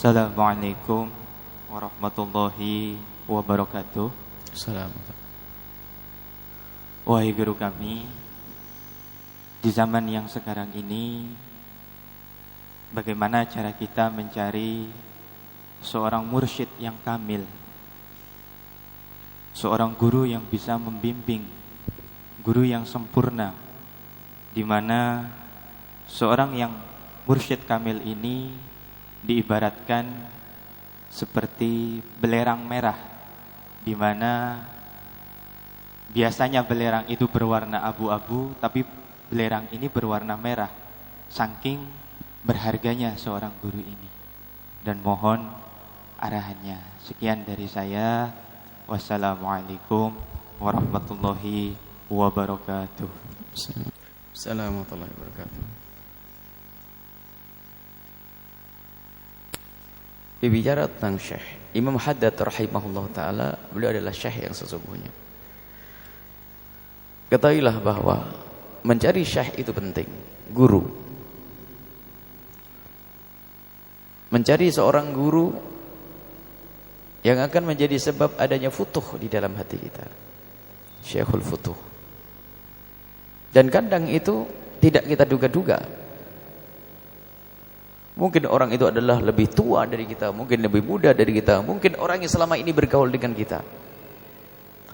Assalamualaikum warahmatullahi wabarakatuh. Assalamualaikum. Wahai guru kami, di zaman yang sekarang ini, bagaimana cara kita mencari seorang mursyid yang kamil, seorang guru yang bisa membimbing, guru yang sempurna, di mana seorang yang mursyid kamil ini diibaratkan seperti belerang merah, di mana biasanya belerang itu berwarna abu-abu, tapi belerang ini berwarna merah, saking berharganya seorang guru ini. Dan mohon arahannya. Sekian dari saya. Wassalamualaikum warahmatullahi wabarakatuh. Assalamualaikum warahmatullahi wabarakatuh. Berbicara tentang syekh, Imam Haddad rahimahullah ta'ala, beliau adalah syekh yang sesungguhnya. Ketahuilah bahwa mencari syekh itu penting, guru. Mencari seorang guru yang akan menjadi sebab adanya futuh di dalam hati kita, syekhul futuh. Dan kadang itu tidak kita duga-duga. Mungkin orang itu adalah lebih tua dari kita, mungkin lebih muda dari kita, mungkin orang yang selama ini bergaul dengan kita.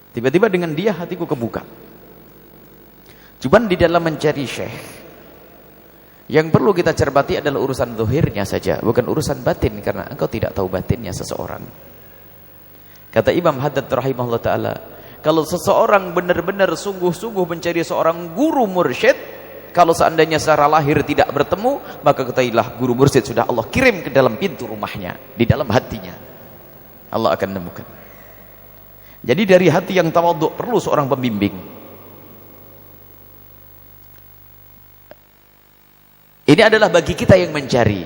Tiba-tiba dengan dia hatiku kebuka. Cuman di dalam mencari syekh, yang perlu kita cermati adalah urusan zahirnya saja, bukan urusan batin, karena engkau tidak tahu batinnya seseorang. Kata Imam Haddad rahimahullah ta'ala, kalau seseorang benar-benar sungguh-sungguh mencari seorang guru mursyid, kalau seandainya secara lahir tidak bertemu, maka ketahuilah guru mursyid sudah Allah kirim ke dalam pintu rumahnya, di dalam hatinya Allah akan menemukan. Jadi dari hati yang tawadhu perlu seorang pembimbing. Ini adalah bagi kita yang mencari.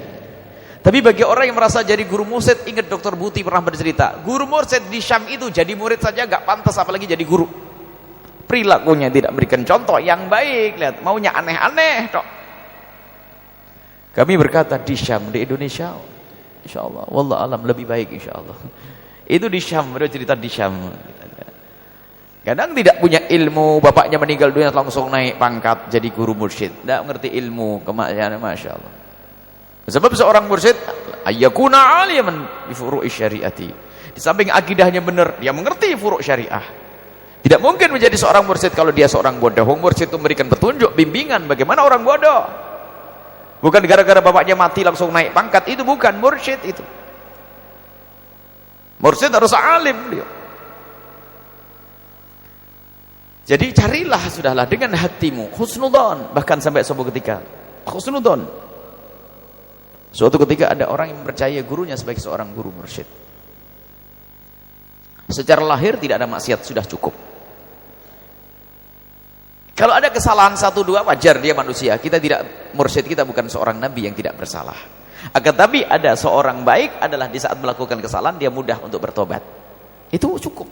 Tapi bagi orang yang merasa jadi guru mursyid, ingat Dr. Buti pernah bercerita, guru mursyid di Syam itu jadi murid saja gak pantas, apalagi jadi guru. Perilakunya tidak memberikan contoh yang baik, lihat, maunya aneh-aneh tok. Kami berkata di Syam, di Indonesia insyaallah wallah alam lebih baik insyaallah. Itu di Syam, beliau cerita di Syam. Kadang tidak punya ilmu, bapaknya meninggal dunia langsung naik pangkat jadi guru mursyid, tidak mengerti ilmu, kemajuan, masya Allah. Sebab seorang mursyid ayyakuna aliman bi furu'i syariati. Di samping akidahnya benar, dia mengerti furu' syariah. Tidak mungkin menjadi seorang mursyid kalau dia seorang bodoh. Mursyid itu memberikan petunjuk, bimbingan bagaimana orang bodoh. Bukan gara-gara bapaknya mati langsung naik pangkat, itu bukan mursyid itu. Mursyid harus alim dia. Jadi carilah sudahlah dengan hatimu husnudzon, bahkan sampai suatu ketika husnudzon. Suatu ketika ada orang yang percaya gurunya sebagai seorang guru mursyid. Secara lahir tidak ada maksiat, sudah cukup. Kalau ada kesalahan satu dua wajar, dia manusia. Kita tidak, mursyid kita bukan seorang nabi yang tidak bersalah. Akan tapi ada seorang baik adalah di saat melakukan kesalahan dia mudah untuk bertobat. Itu cukup.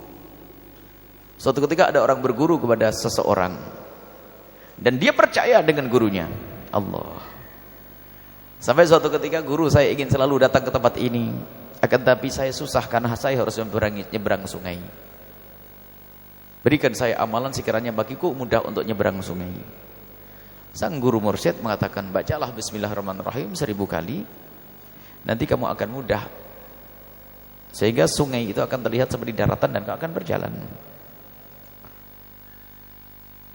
Suatu ketika ada orang berguru kepada seseorang dan dia percaya dengan gurunya, Allah. Sampai suatu ketika guru saya ingin selalu datang ke tempat ini, akan tapi saya susah karena saya harus nyebrang sungai. Berikan saya amalan sekiranya bagiku mudah untuk nyebrang sungai. Sang guru mursyid mengatakan, bacalah bismillahirrahmanirrahim 1000 kali, nanti kamu akan mudah, sehingga sungai itu akan terlihat seperti daratan dan kau akan berjalan.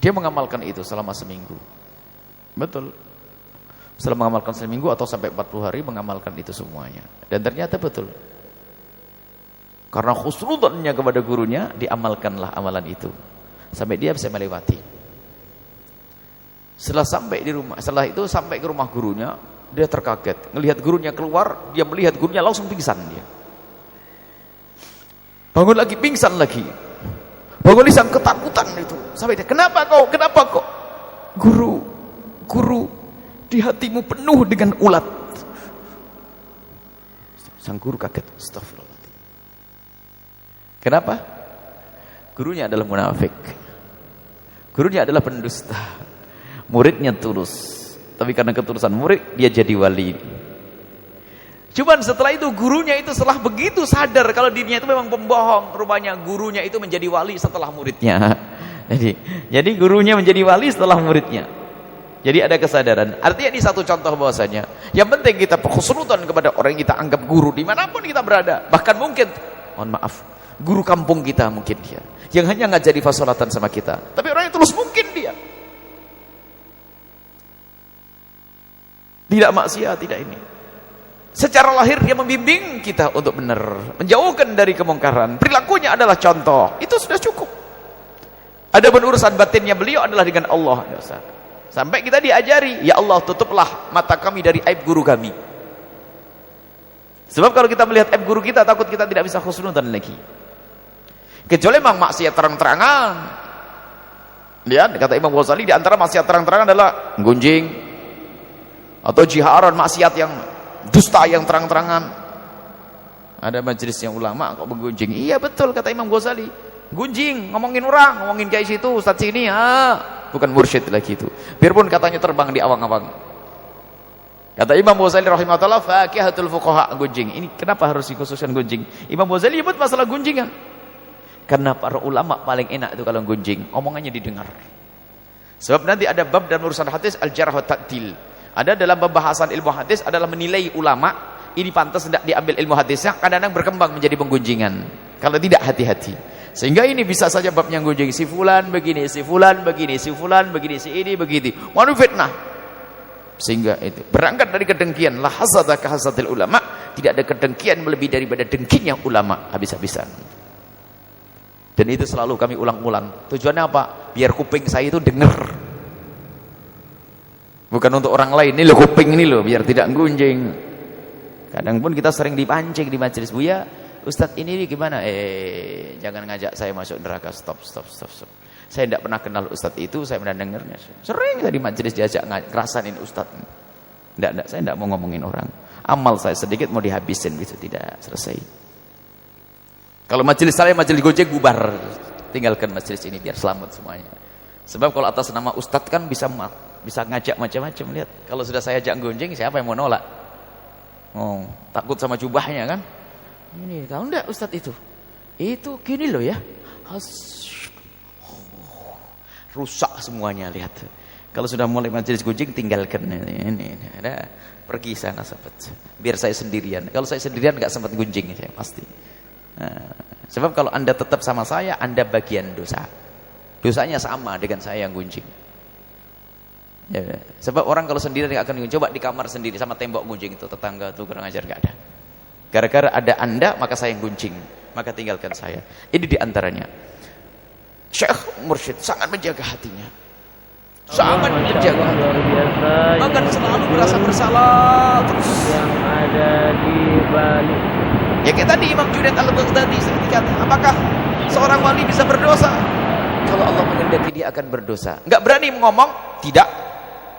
Dia mengamalkan itu selama seminggu. Betul. Setelah mengamalkan seminggu atau sampai 40 hari mengamalkan itu semuanya. Dan ternyata betul. Karena khusnudzannya kepada gurunya, diamalkanlah amalan itu. Sampai dia bisa melewati. Setelah sampai di rumah, setelah itu sampai ke rumah gurunya, dia terkaget. Melihat gurunya keluar, dia melihat gurunya langsung pingsan dia. Bangun lagi, pingsan lagi. Bangun lagi sang ketakutan itu. Sampai dia, kenapa kau? Kenapa kau? Guru, di hatimu penuh dengan ulat. Sang guru kaget. Astagfirullah. Kenapa? Gurunya adalah munafik. Gurunya adalah pendusta. Muridnya tulus. Tapi karena ketulusan murid, dia jadi wali. Cuman setelah itu gurunya itu setelah begitu sadar kalau dirinya itu memang pembohong, rupanya gurunya itu menjadi wali setelah muridnya. Jadi gurunya menjadi wali setelah muridnya. Jadi ada kesadaran. Artinya ini satu contoh bahwasanya yang penting kita husnudzon kepada orang yang kita anggap guru dimanapun kita berada. Bahkan mungkin, mohon maaf, guru kampung kita mungkin dia yang hanya ngajari fasolatan sama kita, tapi orang yang tulus mungkin dia tidak maksiat, tidak ini. Secara lahir dia membimbing kita untuk benar, menjauhkan dari kemungkaran. Perilakunya adalah contoh, itu sudah cukup. Adapun urusan batinnya beliau adalah dengan Allah. Sampai kita diajari, ya Allah tutuplah mata kami dari aib guru kami. Sebab kalau kita melihat aib guru kita, takut kita tidak bisa husnudzon lagi. Kecuali memang maksiat terang-terangan. Lihat, kata Imam Ghazali, di antara maksiat terang-terangan adalah gunjing atau jiharan, maksiat yang dusta yang terang-terangan. Ada majelisnya ulama kok menggunjing. Iya betul kata Imam Ghazali. Gunjing, ngomongin orang, ngomongin kayak situ, ustaz sini, bukan mursyid lagi itu. Biarpun katanya terbang di awang-awang. Kata Imam Ghazali rahimahullah, faqihatul fuqaha, gunjing. Ini kenapa harus dikhususkan gunjing? Imam Ghazali nyebut masalah gunjingan. Karena para ulama paling enak itu kalau gunjing, omongannya didengar. Sebab nanti ada bab dalam urusan hadis al-jarh wa ta'dil. Ada dalam pembahasan ilmu hadis adalah menilai ulama, ini pantas tidak diambil ilmu hadisnya, kadang-kadang berkembang menjadi penggunjingan. Kalau tidak hati-hati. Sehingga ini bisa saja babnya gunjing, si fulan begini, si fulan begini, si fulan begini, si ini begitu. Wanu fitnah. Sehingga itu berangkat dari kedengkian, la hasada ka hasadil ulama, tidak ada kedengkian melebihi daripada dengkinya ulama habis-habisan. Dan itu selalu kami ulang-ulang. Tujuannya apa? Biar kuping saya itu dengar. Bukan untuk orang lain, ini loh kuping ini loh, biar tidak gunjing. Kadang pun kita sering dipancing di majelis, Buya, Ustadz ini gimana? Jangan ngajak saya masuk neraka, stop. Saya tidak pernah kenal Ustadz itu, saya pernah dengarnya. Sering tadi majelis diajak ngerasain Ustadz. Tidak, saya tidak mau ngomongin orang. Amal saya sedikit mau dihabisin gitu, tidak selesai. Kalau majelis saya, majelis Gojek bubar. Tinggalkan majelis ini biar selamat semuanya. Sebab kalau atas nama Ustadz kan bisa ngajak macam-macam. Lihat, kalau sudah saya ajak gonjeng, siapa yang mau nolak? Oh, takut sama jubahnya kan? Ini tahu enggak Ustadz itu? Itu gini loh ya. Rusak semuanya, lihat. Kalau sudah mulai majelis gonjeng, tinggalkan ini. Ada pergi sana sahabat. Biar saya sendirian. Kalau saya sendirian enggak sempat gonjeng saya pasti. Nah, sebab kalau Anda tetap sama saya, Anda bagian dosa. Dosanya sama dengan saya yang gunjing. Ya, sebab orang kalau sendiri nggak akan gunjing. Coba di kamar sendiri sama tembok gunjing itu, tetangga tuh kurang ajar nggak ada. Gara-gara ada Anda, maka saya yang gunjing, maka tinggalkan saya. Ini diantaranya. Syekh Mursyid sangat menjaga hatinya, sangat menjaga. Bahkan selalu merasa bersalah terus. Yang ada di balik. Ya kayak tadi Imam Junaid al-Baghdadi seketika, apakah seorang wali bisa berdosa? Kalau Allah menghendaki dia akan berdosa. Enggak berani ngomong tidak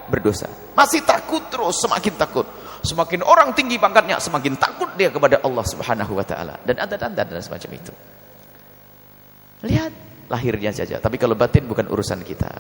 berdosa. Masih takut terus, semakin takut. Semakin orang tinggi pangkatnya, semakin takut dia kepada Allah Subhanahu wa taala. Dan ada tanda dan semacam itu. Lihat lahirnya saja, tapi kalau batin bukan urusan kita.